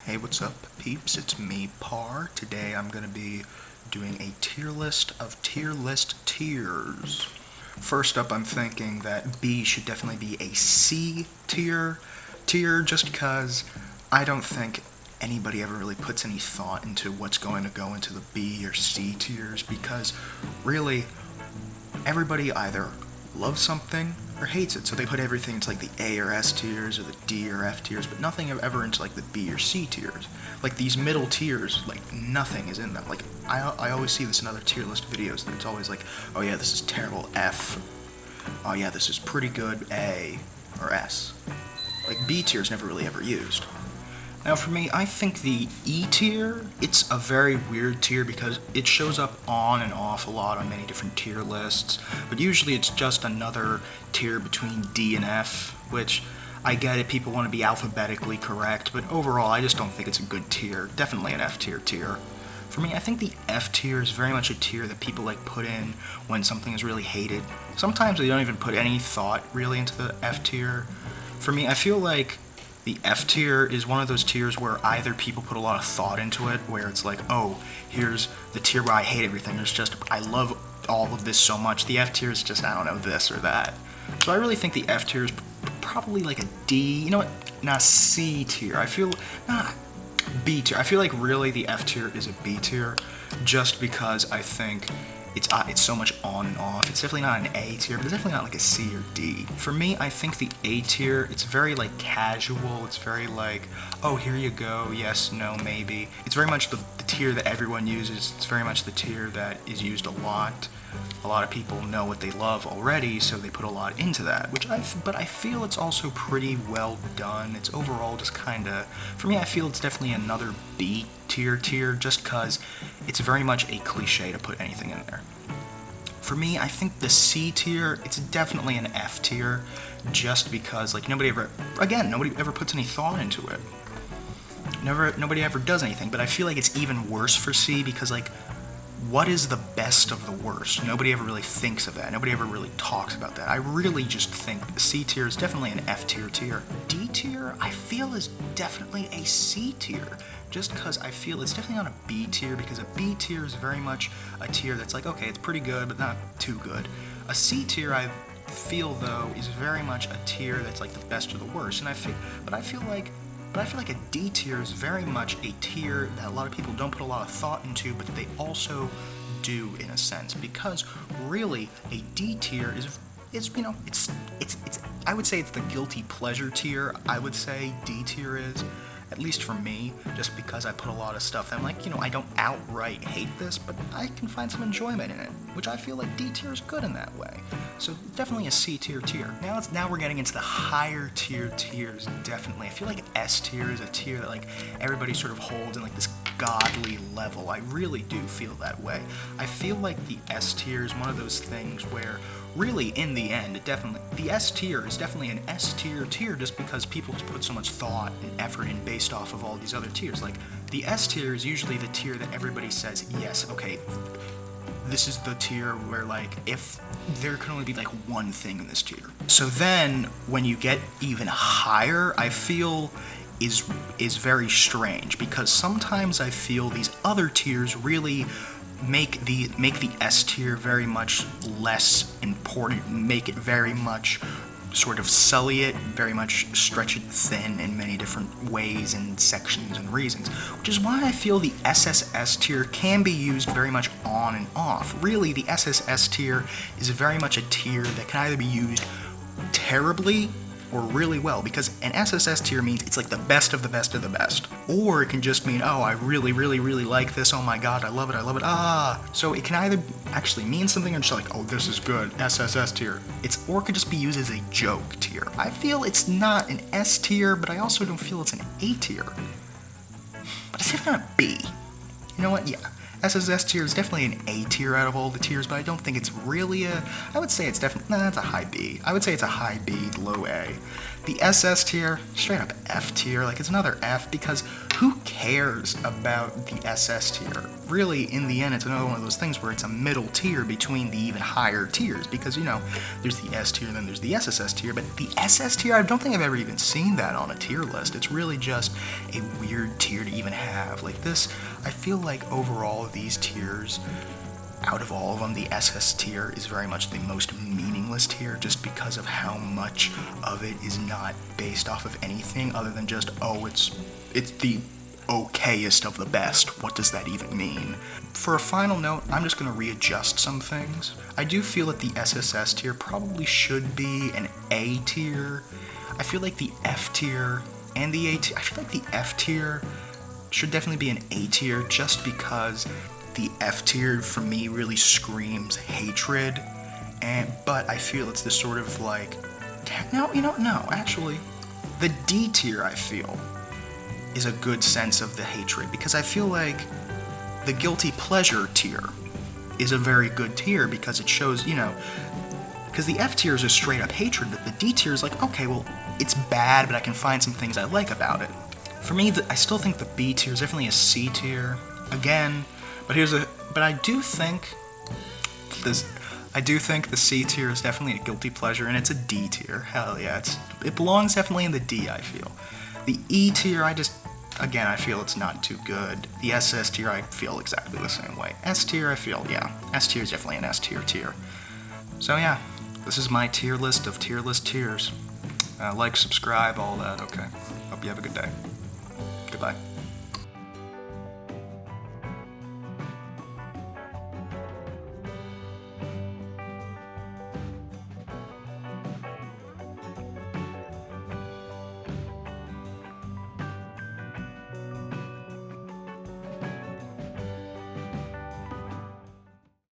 Hey, what's up, peeps? It's me, Par. Today I'm going to be doing a tier list of tier list tiers. First up, I'm thinking that B should definitely be a C tier just because I don't think anybody ever really puts any thought into what's going to go into the B or C tiers, because really everybody either loves something or hates it, so they put everything into like the A or S tiers or the D or F tiers, but nothing ever into like the B or C tiers. Like these middle tiers, like nothing is in them. Like I always see this in other tier list videos, and it's always like, oh yeah, this is terrible, F. Oh yeah, this is pretty good, A or S. Like B tier is never really ever used. Now for me, I think the E tier, it's a very weird tier because it shows up on and off a lot on many different tier lists, but usually it's just another tier between D and F, which I get it, people want to be alphabetically correct, but overall I just don't think it's a good tier. Definitely an F tier tier. For me, I think the F tier is very much a tier that people like put in when something is really hated. Sometimes they don't even put any thought really into the F tier. For me, I feel like the F tier is one of those tiers where either people put a lot of thought into it, where it's like, oh, here's the tier where I hate everything. There's just, I love all of this so much. The F tier is just, I don't know, this or that. So I really think the F tier is probably like a D. You know what? Not C tier. I feel, nah, B tier. I feel like really the F tier is a B tier, just because I think it's so much on and off. It's definitely not an A tier, but it's definitely not like a C or D. For me, I think the A tier, it's very like casual. It's very like, oh, here you go, yes, no, maybe. It's very much the tier that everyone uses. It's very much the tier that is used a lot. A lot of people know what they love already, so they put a lot into that, but I feel it's also pretty well done. It's overall just kinda, for me, I feel it's definitely another B tier just cause it's very much a cliche to put anything in there. For me, I think the C tier, it's definitely an F tier, just because like nobody ever puts any thought into it. Nobody ever does anything, but I feel like it's even worse for C because like, what is the best of the worst? Nobody ever really thinks of that. Nobody ever really talks about that. I really just think the C tier is definitely an F tier tier. D tier, I feel, is definitely a C tier, just because I feel it's definitely not a B tier, because a B tier is very much a tier that's like, okay, it's pretty good, but not too good. A C tier, I feel, though, is very much a tier that's like the best of the worst, and I feel like a D tier is very much a tier that a lot of people don't put a lot of thought into, but they also do in a sense, because really a D tier is you know, it's I would say it's the guilty pleasure tier. I would say D tier is, at least for me, just because I put a lot of stuff. I'm like, you know, I don't outright hate this, but I can find some enjoyment in it, which I feel like D tier is good in that way. So definitely a C tier tier. Now we're getting into the higher tier tiers. Definitely, I feel like S tier is a tier that like everybody sort of holds in like this godly level. I really do feel that way. I feel like the S tier is one of those things where really, in the end, the S tier is definitely an S tier tier, just because people put so much thought and effort in based off of all these other tiers. Like, the S tier is usually the tier that everybody says, yes, okay, this is the tier where, like, if there can only be, like, one thing in this tier. So then, when you get even higher, I feel is very strange, because sometimes I feel these other tiers really make the S tier very much less important, make it very much sort of sully it, very much stretch it thin in many different ways and sections and reasons, which is why I feel the SSS tier can be used very much on and off. Really, the SSS tier is very much a tier that can either be used terribly or really well, because an SSS tier means it's like the best of the best of the best. Or it can just mean, oh, I really, really, really like this, oh my god, I love it, ah. So it can either actually mean something or just like, oh, this is good, SSS tier. Or it could just be used as a joke tier. I feel it's not an S tier, but I also don't feel it's an A tier. But it's definitely not a B. You know what? Yeah. SSS tier is definitely an A tier out of all the tiers, but I don't think it's really I would say it's definitely, it's a high B. I would say it's a high B, low A. The SS tier, straight up F tier, like it's another F, because who cares about the SS tier? Really, in the end, it's another one of those things where it's a middle tier between the even higher tiers, because, you know, there's the S tier and then there's the SSS tier, but the SS tier, I don't think I've ever even seen that on a tier list. It's really just a weird tier to even have. Like this, I feel like overall of these tiers, out of all of them, the SS tier is very much the most meaningless tier, just because of how much of it is not based off of anything other than just, oh, it's the okayest of the best. What does that even mean? For a final note, I'm just going to readjust some things. I do feel that the SSS tier probably should be an A tier. I feel like the F tier and the A tier, I feel like the F tier should definitely be an A tier, just because the F tier for me really screams hatred, but I feel it's this sort of like, actually, the D tier I feel is a good sense of the hatred, because I feel like the guilty pleasure tier is a very good tier because it shows, because the F tier is a straight up hatred, but the D tier is like, okay, well, it's bad, but I can find some things I like about it. For me, I still think the B tier is definitely a C tier. Again, but I do think the C tier is definitely a guilty pleasure, and it's a D tier. Hell yeah, it belongs definitely in the D, I feel. The E tier, I feel it's not too good. The SS tier, I feel exactly the same way. S tier, I feel, yeah, S tier is definitely an S tier. So yeah, this is my tier list of tier list tiers. Like, subscribe, all that, okay. Hope you have a good day. Goodbye.